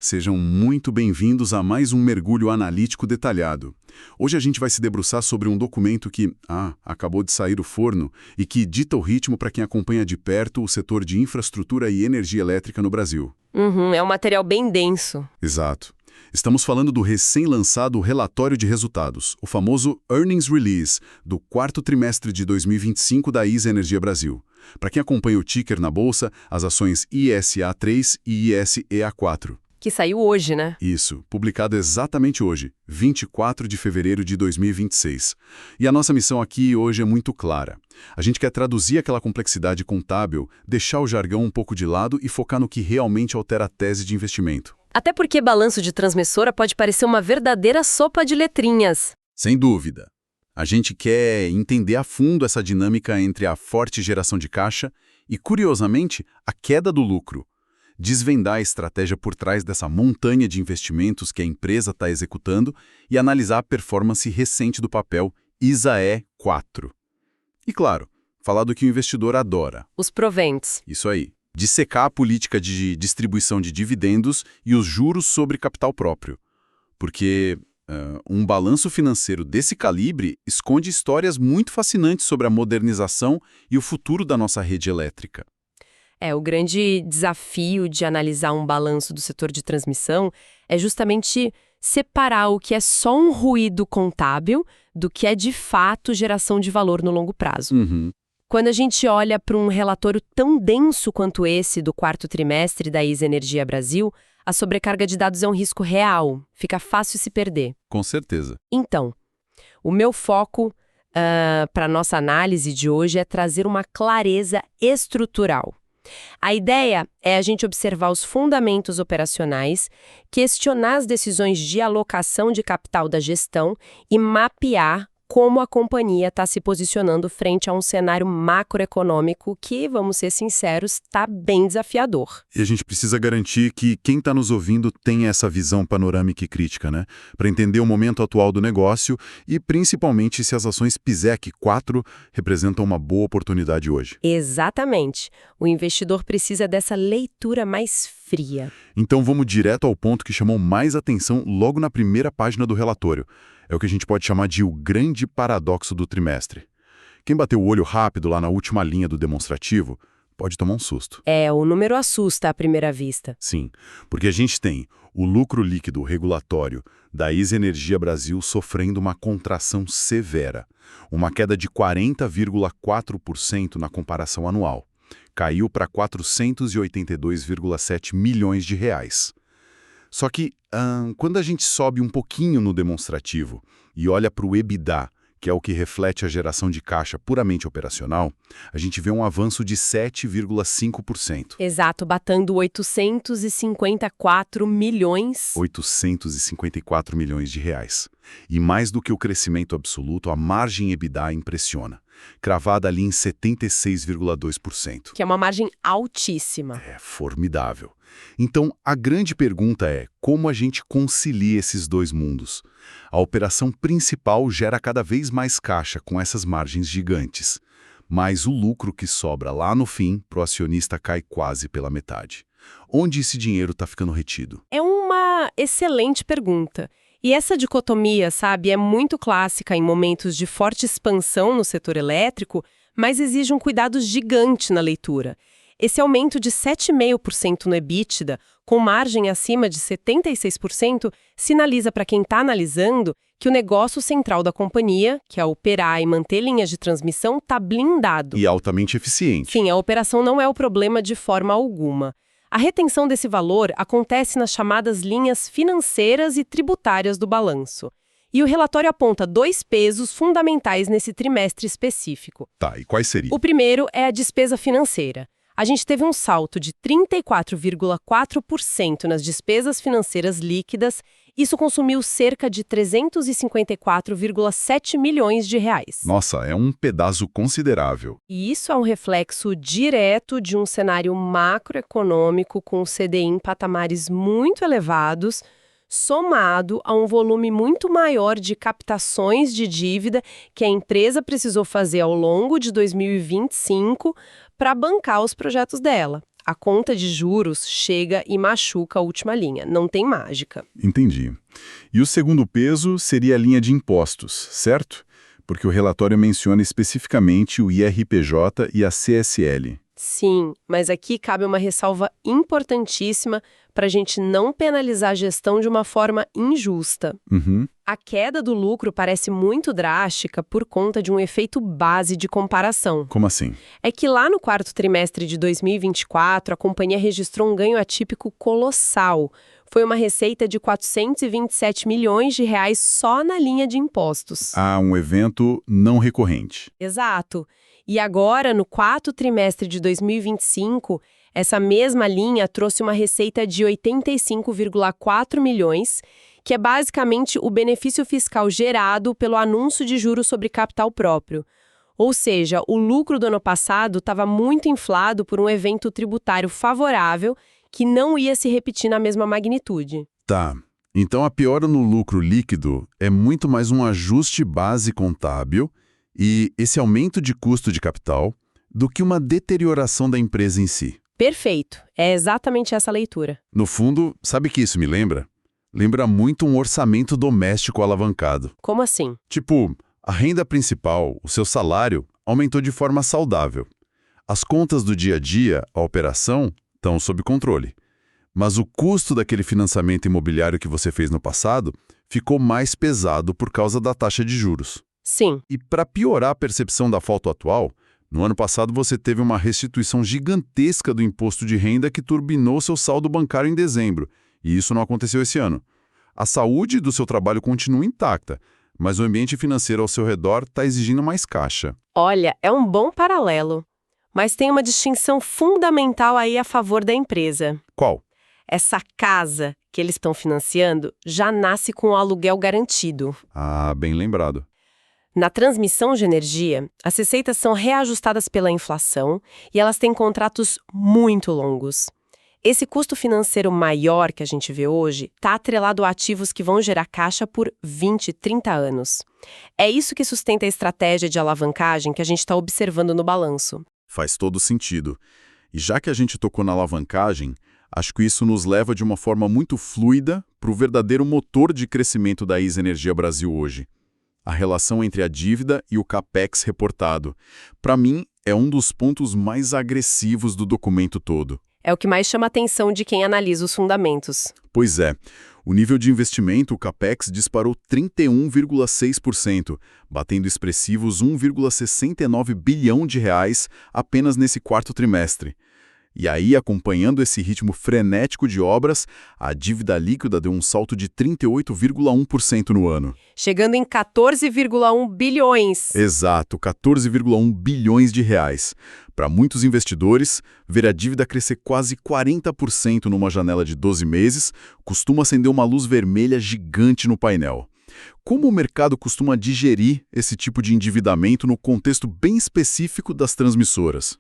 Sejam muito bem-vindos a mais um mergulho analítico detalhado. Hoje a gente vai se debruçar sobre um documento que, acabou de sair do forno e que dita o ritmo para quem acompanha de perto o setor de infraestrutura e energia elétrica no Brasil. É um material bem denso. Exato. Estamos falando do recém-lançado Relatório de Resultados, o famoso Earnings Release, do quarto trimestre de 2025 da ISA Energia Brasil. Para quem acompanha o ticker na bolsa, as ações ISA3 e ISEA4. Que saiu hoje, né? Isso, publicado exatamente hoje, 24 de fevereiro de 2026. E a nossa missão aqui hoje é muito clara. A gente quer traduzir aquela complexidade contábil, deixar o jargão um pouco de lado e focar no que realmente altera a tese de investimento. Até porque balanço de transmissora pode parecer uma verdadeira sopa de letrinhas. Sem dúvida. A gente quer entender a fundo essa dinâmica entre a forte geração de caixa e, curiosamente, a queda do lucro. Desvendar a estratégia por trás dessa montanha de investimentos que a empresa está executando e analisar a performance recente do papel ISAE4. E claro, falar do que o investidor adora. Os proventos. Isso aí. Dissecar a política de distribuição de dividendos e os juros sobre capital próprio. Porque um balanço financeiro desse calibre esconde histórias muito fascinantes sobre a modernização e o futuro da nossa rede elétrica. O grande desafio de analisar um balanço do setor de transmissão é justamente separar o que é só um ruído contábil do que é de fato geração de valor no longo prazo. Quando a gente olha para um relatório tão denso quanto esse do quarto trimestre da ISA Energia Brasil, a sobrecarga de dados é um risco real, fica fácil se perder. Com certeza. Então, o meu foco para a nossa análise de hoje é trazer uma clareza estrutural. A ideia é a gente observar os fundamentos operacionais, questionar as decisões de alocação de capital da gestão e mapear como a companhia está se posicionando frente a um cenário macroeconômico que, vamos ser sinceros, está bem desafiador. E a gente precisa garantir que quem está nos ouvindo tenha essa visão panorâmica e crítica, né? Para entender o momento atual do negócio e, principalmente, se as ações PISEC 4 representam uma boa oportunidade hoje. Exatamente. O investidor precisa dessa leitura mais fria. Então vamos direto ao ponto que chamou mais atenção logo na primeira página do relatório. É o que a gente pode chamar de o grande paradoxo do trimestre. Quem bateu o olho rápido lá na última linha do demonstrativo pode tomar um susto. O número assusta à primeira vista. Sim, porque a gente tem o lucro líquido regulatório da ISA Energia Brasil sofrendo uma contração severa, uma queda de 40,4% na comparação anual. Caiu para 482,7 milhões de reais. Só que, quando a gente sobe um pouquinho no demonstrativo e olha para o EBITDA, que é o que reflete a geração de caixa puramente operacional, a gente vê um avanço de 7,5%. Exato, batendo 854 milhões. 854 milhões de reais. E mais do que o crescimento absoluto, a margem EBITDA impressiona, cravada ali em 76,2%. Que é uma margem altíssima. É formidável. Então, a grande pergunta é como a gente concilia esses dois mundos? A operação principal gera cada vez mais caixa com essas margens gigantes, mas o lucro que sobra lá no fim para o acionista cai quase pela metade. Onde esse dinheiro está ficando retido? É uma excelente pergunta. E essa dicotomia, sabe, é muito clássica em momentos de forte expansão no setor elétrico, mas exige um cuidado gigante na leitura. Esse aumento de 7,5% no EBITDA, com margem acima de 76%, sinaliza para quem está analisando que o negócio central da companhia, que é operar e manter linhas de transmissão, está blindado. E altamente eficiente. Enfim, a operação não é o problema de forma alguma. A retenção desse valor acontece nas chamadas linhas financeiras e tributárias do balanço. E o relatório aponta dois pesos fundamentais nesse trimestre específico. Tá, e quais seriam? O primeiro é a despesa financeira. A gente teve um salto de 34,4% nas despesas financeiras líquidas. Isso consumiu cerca de 354,7 milhões de reais. Nossa, é um pedaço considerável. E isso é um reflexo direto de um cenário macroeconômico com o CDI em patamares muito elevados, somado a um volume muito maior de captações de dívida que a empresa precisou fazer ao longo de 2025 para bancar os projetos dela. a conta de juros chega e machuca a última linha. Não tem mágica. Entendi. E o segundo peso seria a linha de impostos, certo? Porque o relatório menciona especificamente o IRPJ e a CSL. Sim, mas aqui cabe uma ressalva importantíssima para a gente não penalizar a gestão de uma forma injusta. Uhum. A queda do lucro parece muito drástica por conta de um efeito base de comparação. Como assim? É que lá no quarto trimestre de 2024, a companhia registrou um ganho atípico colossal. Foi uma receita de 427 milhões de reais só na linha de impostos. Ah, um evento não recorrente. Exato. E agora, no quarto trimestre de 2025, essa mesma linha trouxe uma receita de 85,4 milhões, que é basicamente o benefício fiscal gerado pelo anúncio de juros sobre capital próprio. Ou seja, o lucro do ano passado estava muito inflado por um evento tributário favorável que não ia se repetir na mesma magnitude. Tá. Então a piora no lucro líquido é muito mais um ajuste base contábil e esse aumento de custo de capital do que uma deterioração da empresa em si. Perfeito. É exatamente essa leitura. No fundo, sabe o que isso me lembra? Lembra muito um orçamento doméstico alavancado. Como assim? Tipo, a renda principal, o seu salário, aumentou de forma saudável. As contas do dia a dia, a operação, estão sob controle. Mas o custo daquele financiamento imobiliário que você fez no passado ficou mais pesado por causa da taxa de juros. Sim. E para piorar a percepção da falta atual, no ano passado você teve uma restituição gigantesca do imposto de renda que turbinou seu saldo bancário em dezembro, e isso não aconteceu esse ano. A saúde do seu trabalho continua intacta, mas o ambiente financeiro ao seu redor está exigindo mais caixa. Olha, é um bom paralelo. Mas tem uma distinção fundamental aí a favor da empresa. Qual? Essa casa que eles estão financiando já nasce com o aluguel garantido. Ah, bem lembrado. Na transmissão de energia, as receitas são reajustadas pela inflação e elas têm contratos muito longos. Esse custo financeiro maior que a gente vê hoje está atrelado a ativos que vão gerar caixa por 20, 30 anos. É isso que sustenta a estratégia de alavancagem que a gente está observando no balanço. Faz todo sentido. E já que a gente tocou na alavancagem, acho que isso nos leva de uma forma muito fluida para o verdadeiro motor de crescimento da ISA Energia Brasil hoje. A relação entre a dívida e o CAPEX reportado. Para mim, é um dos pontos mais agressivos do documento todo. É o que mais chama a atenção de quem analisa os fundamentos. Pois é. O nível de investimento, o CAPEX, disparou 31,6%, batendo expressivos 1,69 bilhão de reais apenas nesse quarto trimestre. E aí, acompanhando esse ritmo frenético de obras, a dívida líquida deu um salto de 38,1% no ano. Chegando em 14,1 bilhões. Exato, 14,1 bilhões de reais. Para muitos investidores, ver a dívida crescer quase 40% numa janela de 12 meses costuma acender uma luz vermelha gigante no painel. Como o mercado costuma digerir esse tipo de endividamento no contexto bem específico das transmissoras?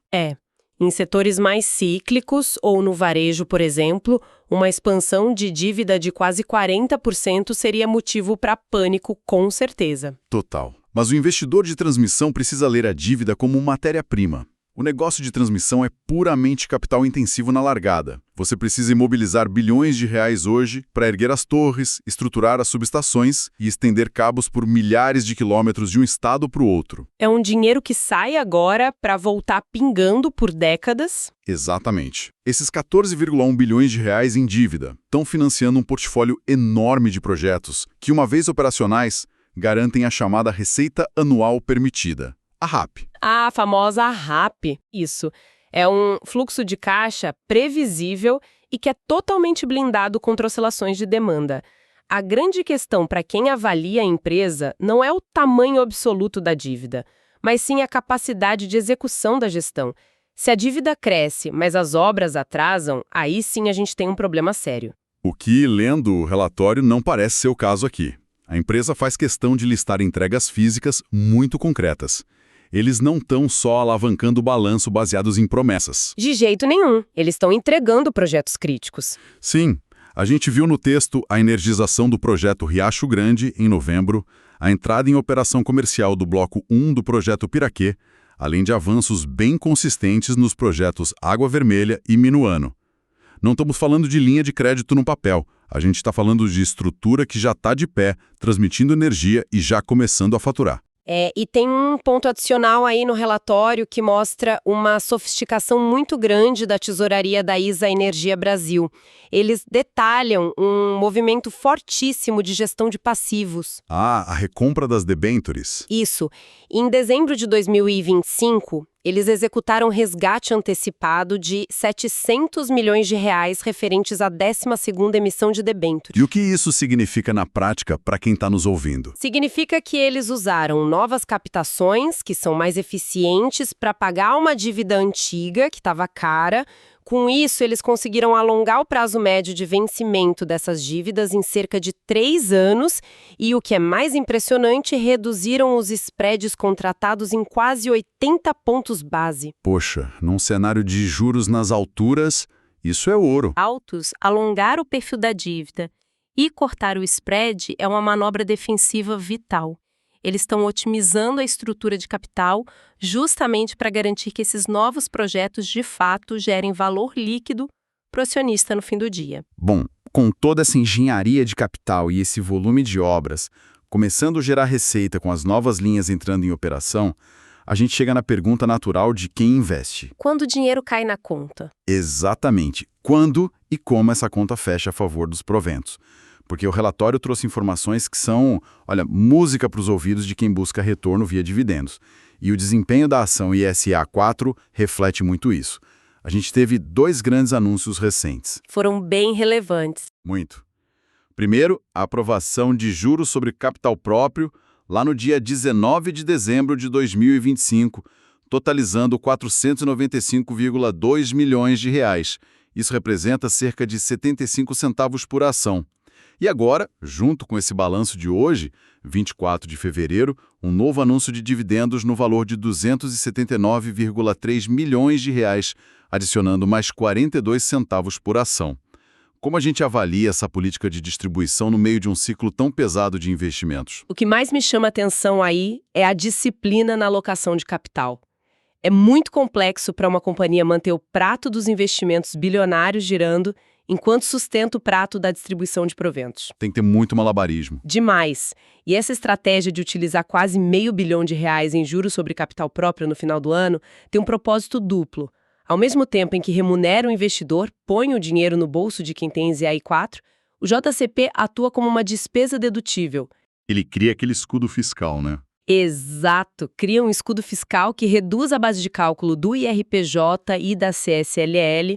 Em setores mais cíclicos ou no varejo, por exemplo, uma expansão de dívida de quase 40% seria motivo para pânico, com certeza. Total. Mas o investidor de transmissão precisa ler a dívida como matéria-prima. O negócio de transmissão é puramente capital intensivo na largada. Você precisa imobilizar bilhões de reais hoje para erguer as torres, estruturar as subestações e estender cabos por milhares de quilômetros de um estado para o outro. É um dinheiro que sai agora para voltar pingando por décadas. Exatamente. Esses 14,1 bilhões de reais em dívida estão financiando um portfólio enorme de projetos que, uma vez operacionais, garantem a chamada receita anual permitida, a RAP. A famosa RAP, isso. É um fluxo de caixa previsível e que é totalmente blindado contra oscilações de demanda. A grande questão para quem avalia a empresa não é o tamanho absoluto da dívida, mas sim a capacidade de execução da gestão. Se a dívida cresce, mas as obras atrasam, aí sim a gente tem um problema sério. O que, lendo o relatório, não parece ser o caso aqui. A empresa faz questão de listar entregas físicas muito concretas. Eles não estão só alavancando o balanço baseados em promessas. De jeito nenhum. Eles estão entregando projetos críticos. Sim, a gente viu no texto a energização do projeto Riacho Grande, em novembro, a entrada em operação comercial do bloco 1 do projeto Piraquê, além de avanços bem consistentes nos projetos Água Vermelha e Minuano. Não estamos falando de linha de crédito no papel, a gente está falando de estrutura que já está de pé, transmitindo energia e já começando a faturar. E tem um ponto adicional aí no relatório que mostra uma sofisticação muito grande da tesouraria da ISA Energia Brasil. Eles detalham um movimento fortíssimo de gestão de passivos. Ah, a recompra das debêntures. Isso. Em dezembro de 2025, eles executaram resgate antecipado de 700 milhões de reais referentes à 12ª emissão de debêntures. E o que isso significa na prática para quem está nos ouvindo? Significa que eles usaram novas captações, que são mais eficientes, para pagar uma dívida antiga, que estava cara. Com isso, eles conseguiram alongar o prazo médio de vencimento dessas dívidas em cerca de 3 anos e, o que é mais impressionante, reduziram os spreads contratados em quase 80 pontos base. Poxa, num cenário de juros nas alturas, isso é ouro. Altos, alongar o perfil da dívida e cortar o spread é uma manobra defensiva vital. Eles estão otimizando a estrutura de capital justamente para garantir que esses novos projetos, de fato, gerem valor líquido para o acionista no fim do dia. Bom, com toda essa engenharia de capital e esse volume de obras, começando a gerar receita com as novas linhas entrando em operação, a gente chega na pergunta natural de quem investe. Quando o dinheiro cai na conta? Exatamente. Quando e como essa conta fecha a favor dos proventos. Porque o relatório trouxe informações que são, música para os ouvidos de quem busca retorno via dividendos. E o desempenho da ação ISA4 reflete muito isso. A gente teve 2 grandes anúncios recentes. Foram bem relevantes. Muito. Primeiro, a aprovação de juros sobre capital próprio lá no dia 19 de dezembro de 2025, totalizando 495,2 milhões de reais. Isso representa cerca de 75 centavos por ação. E agora, junto com esse balanço de hoje, 24 de fevereiro, um novo anúncio de dividendos no valor de 279,3 milhões de reais, adicionando mais 42 centavos por ação. Como a gente avalia essa política de distribuição no meio de um ciclo tão pesado de investimentos? O que mais me chama atenção aí é a disciplina na alocação de capital. É muito complexo para uma companhia manter o prato dos investimentos bilionários girando enquanto sustenta o prato da distribuição de proventos. Tem que ter muito malabarismo. Demais. E essa estratégia de utilizar quase R$500 bilhão em juros sobre capital próprio no final do ano tem um propósito duplo. Ao mesmo tempo em que remunera o investidor, põe o dinheiro no bolso de quem tem ZAI4, o JCP atua como uma despesa dedutível. Ele cria aquele escudo fiscal, né? Exato, cria um escudo fiscal que reduz a base de cálculo do IRPJ e da CSLL.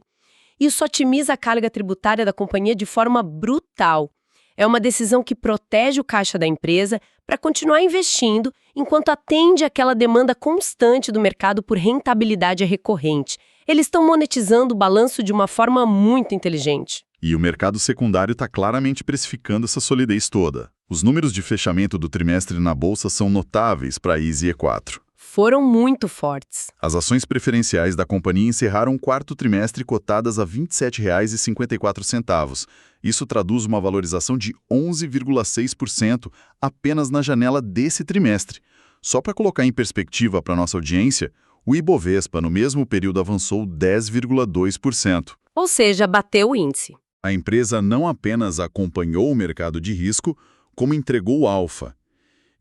Isso otimiza a carga tributária da companhia de forma brutal. É uma decisão que protege o caixa da empresa para continuar investindo enquanto atende àquela demanda constante do mercado por rentabilidade recorrente. Eles estão monetizando o balanço de uma forma muito inteligente. E o mercado secundário está claramente precificando essa solidez toda. Os números de fechamento do trimestre na Bolsa são notáveis para a ISE4. Foram muito fortes. As ações preferenciais da companhia encerraram o 4º trimestre cotadas a R$ 27,54. Isso traduz uma valorização de 11,6% apenas na janela desse trimestre. Só para colocar em perspectiva para nossa audiência, o Ibovespa no mesmo período avançou 10,2%. Ou seja, bateu o índice. A empresa não apenas acompanhou o mercado de risco, como entregou alfa.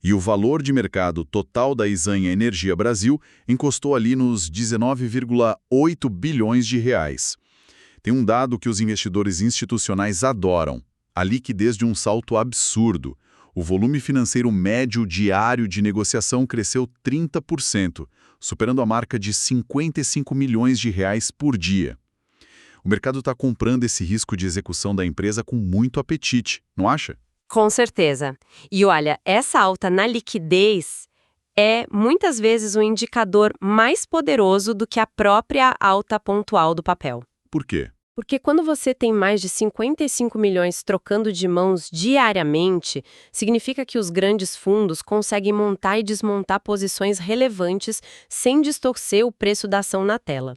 E o valor de mercado total da Isanha Energia Brasil encostou ali nos 19,8 bilhões de reais. Tem um dado que os investidores institucionais adoram: a liquidez de um salto absurdo. O volume financeiro médio diário de negociação cresceu 30%, superando a marca de 55 milhões de reais por dia. O mercado está comprando esse risco de execução da empresa com muito apetite, não acha? Com certeza. E olha, essa alta na liquidez é muitas vezes um indicador mais poderoso do que a própria alta pontual do papel. Por quê? Porque quando você tem mais de 55 milhões trocando de mãos diariamente, significa que os grandes fundos conseguem montar e desmontar posições relevantes sem distorcer o preço da ação na tela.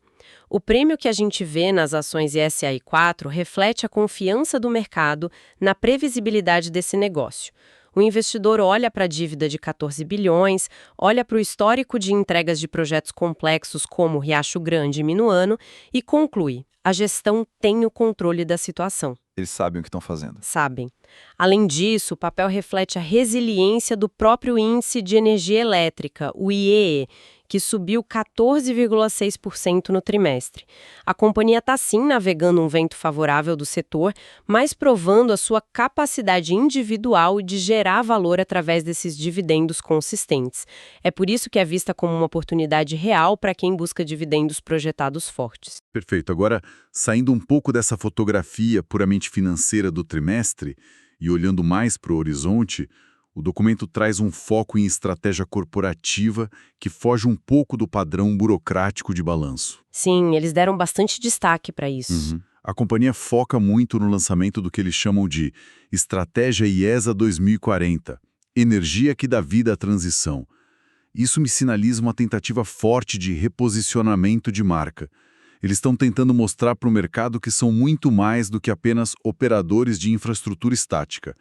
O prêmio que a gente vê nas ações ISAI4 reflete a confiança do mercado na previsibilidade desse negócio. O investidor olha para a dívida de 14 bilhões, olha para o histórico de entregas de projetos complexos como Riacho Grande e Minuano e conclui: a gestão tem o controle da situação. Eles sabem o que estão fazendo. Sabem. Além disso, o papel reflete a resiliência do próprio Índice de Energia Elétrica, o IEE, que subiu 14,6% no trimestre. A companhia está sim navegando um vento favorável do setor, mas provando a sua capacidade individual de gerar valor através desses dividendos consistentes. É por isso que é vista como uma oportunidade real para quem busca dividendos projetados fortes. Perfeito. Agora, saindo um pouco dessa fotografia puramente financeira do trimestre e olhando mais para o horizonte, o documento traz um foco em estratégia corporativa que foge um pouco do padrão burocrático de balanço. Sim, eles deram bastante destaque para isso. A companhia foca muito no lançamento do que eles chamam de Estratégia IESA 2040, energia que dá vida à transição. Isso me sinaliza uma tentativa forte de reposicionamento de marca. Eles estão tentando mostrar para o mercado que são muito mais do que apenas operadores de infraestrutura estática.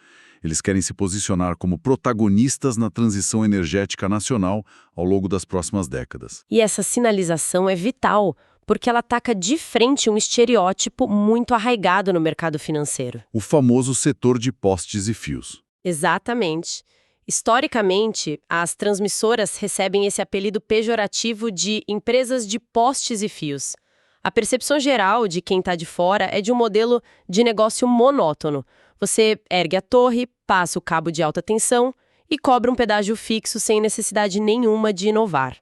Eles querem se posicionar como protagonistas na transição energética nacional ao longo das próximas décadas. E essa sinalização é vital, porque ela ataca de frente um estereótipo muito arraigado no mercado financeiro. O famoso setor de postes e fios. Exatamente. Historicamente, as transmissoras recebem esse apelido pejorativo de empresas de postes e fios. A percepção geral de quem está de fora é de um modelo de negócio monótono. Você ergue a torre, passa o cabo de alta tensão e cobra um pedágio fixo sem necessidade nenhuma de inovar.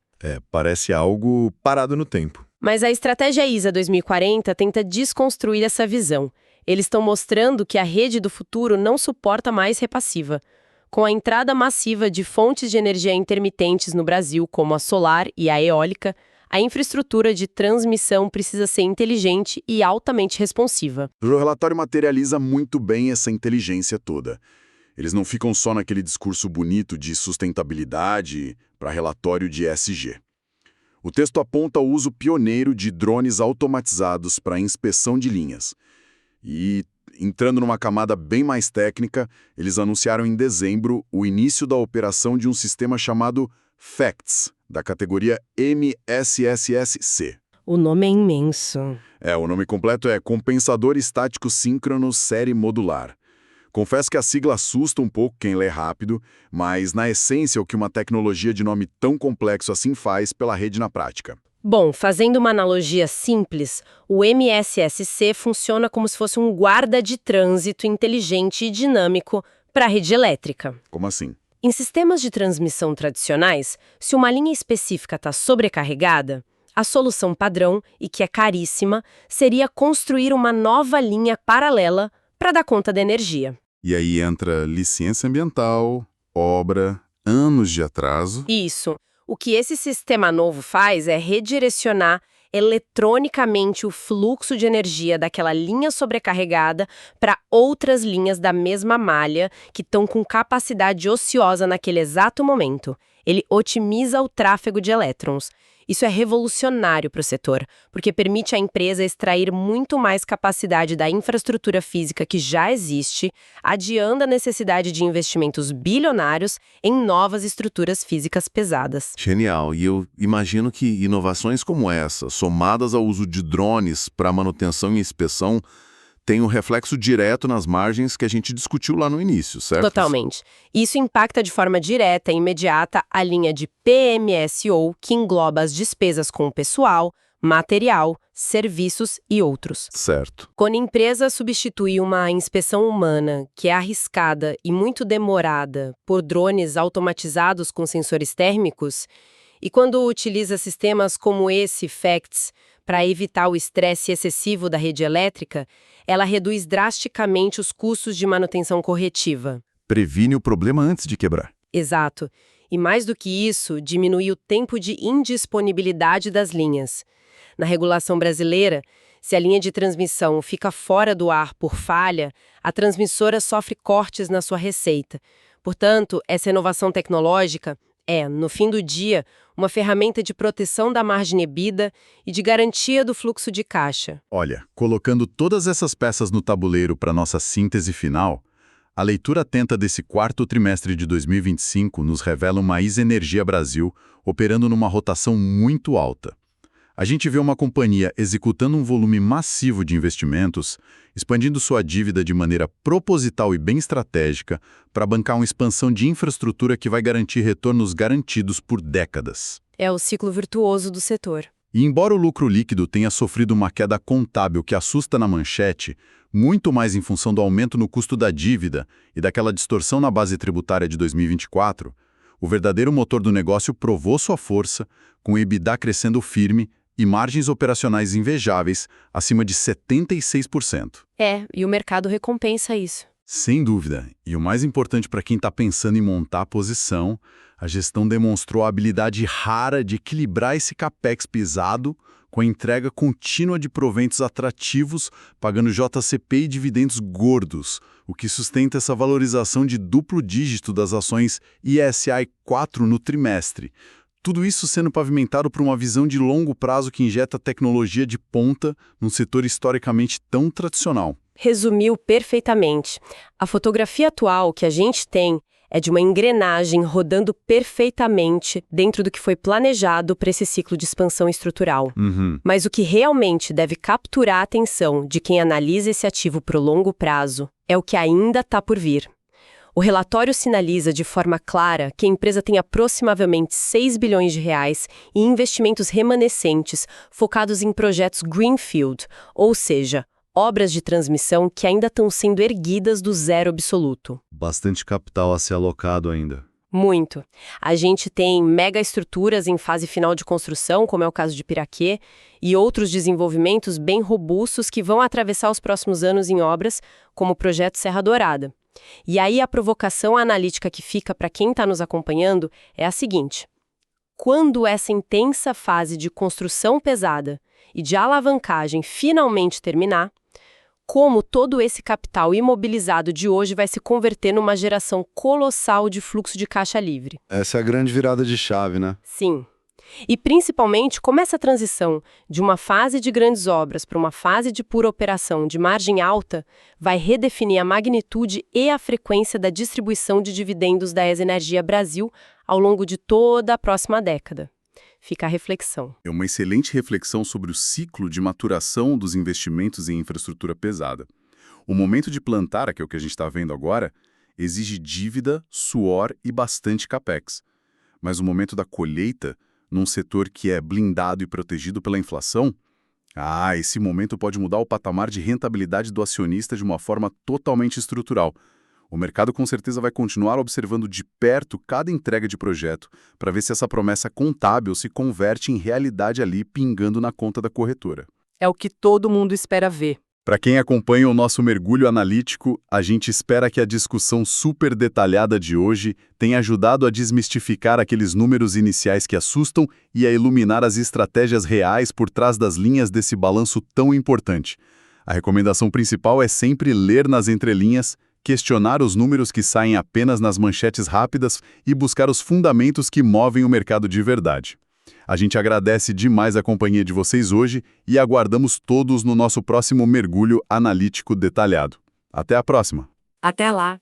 Parece algo parado no tempo. Mas a estratégia ISA 2040 tenta desconstruir essa visão. Eles estão mostrando que a rede do futuro não suporta mais repassiva. Com a entrada massiva de fontes de energia intermitentes no Brasil, como a solar e a eólica, a infraestrutura de transmissão precisa ser inteligente e altamente responsiva. O relatório materializa muito bem essa inteligência toda. Eles não ficam só naquele discurso bonito de sustentabilidade para relatório de ESG. O texto aponta o uso pioneiro de drones automatizados para inspeção de linhas. E, entrando numa camada bem mais técnica, eles anunciaram em dezembro o início da operação de um sistema chamado FACTS, da categoria MSSSC. O nome é imenso. O nome completo é Compensador Estático Síncrono Série Modular. Confesso que a sigla assusta um pouco quem lê rápido, mas na essência o que uma tecnologia de nome tão complexo assim faz pela rede na prática. Bom, fazendo uma analogia simples, o MSSC funciona como se fosse um guarda de trânsito inteligente e dinâmico para a rede elétrica. Como assim? Em sistemas de transmissão tradicionais, se uma linha específica está sobrecarregada, a solução padrão, e que é caríssima, seria construir uma nova linha paralela para dar conta da energia. E aí entra licença ambiental, obra, anos de atraso. Isso. O que esse sistema novo faz é redirecionar eletronicamente o fluxo de energia daquela linha sobrecarregada para outras linhas da mesma malha que estão com capacidade ociosa naquele exato momento. Ele otimiza o tráfego de elétrons. Isso é revolucionário para o setor, porque permite à empresa extrair muito mais capacidade da infraestrutura física que já existe, adiando a necessidade de investimentos bilionários em novas estruturas físicas pesadas. Genial. E eu imagino que inovações como essa, somadas ao uso de drones para manutenção e inspeção, tem um reflexo direto nas margens que a gente discutiu lá no início, certo? Totalmente. Isso impacta de forma direta e imediata a linha de PMSO, que engloba as despesas com o pessoal, material, serviços e outros. Certo. Quando a empresa substitui uma inspeção humana, que é arriscada e muito demorada, por drones automatizados com sensores térmicos, e quando utiliza sistemas como esse FACTS para evitar o estresse excessivo da rede elétrica, ela reduz drasticamente os custos de manutenção corretiva. Previne o problema antes de quebrar. Exato. E mais do que isso, diminui o tempo de indisponibilidade das linhas. Na regulação brasileira, se a linha de transmissão fica fora do ar por falha, a transmissora sofre cortes na sua receita. Portanto, essa inovação tecnológica é, no fim do dia, uma ferramenta de proteção da margem EBITDA e de garantia do fluxo de caixa. Olha, colocando todas essas peças no tabuleiro para nossa síntese final, A leitura atenta desse quarto trimestre de 2025 nos revela uma ISA Energia Brasil operando numa rotação muito alta. A gente vê uma companhia executando um volume massivo de investimentos, expandindo sua dívida de maneira proposital e bem estratégica para bancar uma expansão de infraestrutura que vai garantir retornos garantidos por décadas. É o ciclo virtuoso do setor. E embora o lucro líquido tenha sofrido uma queda contábil que assusta na manchete, muito mais em função do aumento no custo da dívida e daquela distorção na base tributária de 2024, o verdadeiro motor do negócio provou sua força, com o EBITDA crescendo firme e margens operacionais invejáveis, acima de 76%. E o mercado recompensa isso. Sem dúvida. E o mais importante para quem está pensando em montar a posição, a gestão demonstrou a habilidade rara de equilibrar esse capex pesado com a entrega contínua de proventos atrativos, pagando JCP e dividendos gordos, o que sustenta essa valorização de duplo dígito das ações ISI 4 no trimestre. Tudo isso sendo pavimentado por uma visão de longo prazo que injeta tecnologia de ponta num setor historicamente tão tradicional. Resumiu perfeitamente. A fotografia atual que a gente tem é de uma engrenagem rodando perfeitamente dentro do que foi planejado para esse ciclo de expansão estrutural. Mas o que realmente deve capturar a atenção de quem analisa esse ativo para o longo prazo é o que ainda está por vir. O relatório sinaliza de forma clara que a empresa tem aproximadamente 6 bilhões de reais em investimentos remanescentes focados em projetos Greenfield, ou seja, obras de transmissão que ainda estão sendo erguidas do zero absoluto. Bastante capital a ser alocado ainda. Muito. A gente tem megaestruturas em fase final de construção, como é o caso de Piraquê, e outros desenvolvimentos bem robustos que vão atravessar os próximos anos em obras, como o projeto Serra Dourada. E aí a provocação analítica que fica para quem está nos acompanhando é a seguinte: quando essa intensa fase de construção pesada e de alavancagem finalmente terminar, como todo esse capital imobilizado de hoje vai se converter numa geração colossal de fluxo de caixa livre? Essa é a grande virada de chave, né? Sim. E principalmente como essa transição de uma fase de grandes obras para uma fase de pura operação de margem alta vai redefinir a magnitude e a frequência da distribuição de dividendos da ESA Energia Brasil ao longo de toda a próxima década. Fica a reflexão. É uma excelente reflexão sobre o ciclo de maturação dos investimentos em infraestrutura pesada. O momento de plantar, que é o que a gente está vendo agora, exige dívida, suor e bastante capex. Mas o momento da colheita, num setor que é blindado e protegido pela inflação, esse momento pode mudar o patamar de rentabilidade do acionista de uma forma totalmente estrutural. O mercado com certeza vai continuar observando de perto cada entrega de projeto para ver se essa promessa contábil se converte em realidade ali pingando na conta da corretora. É o que todo mundo espera ver. Para quem acompanha o nosso mergulho analítico, a gente espera que a discussão super detalhada de hoje tenha ajudado a desmistificar aqueles números iniciais que assustam e a iluminar as estratégias reais por trás das linhas desse balanço tão importante. A recomendação principal é sempre ler nas entrelinhas, questionar os números que saem apenas nas manchetes rápidas e buscar os fundamentos que movem o mercado de verdade. A gente agradece demais a companhia de vocês hoje e aguardamos todos no nosso próximo mergulho analítico detalhado. Até a próxima! Até lá!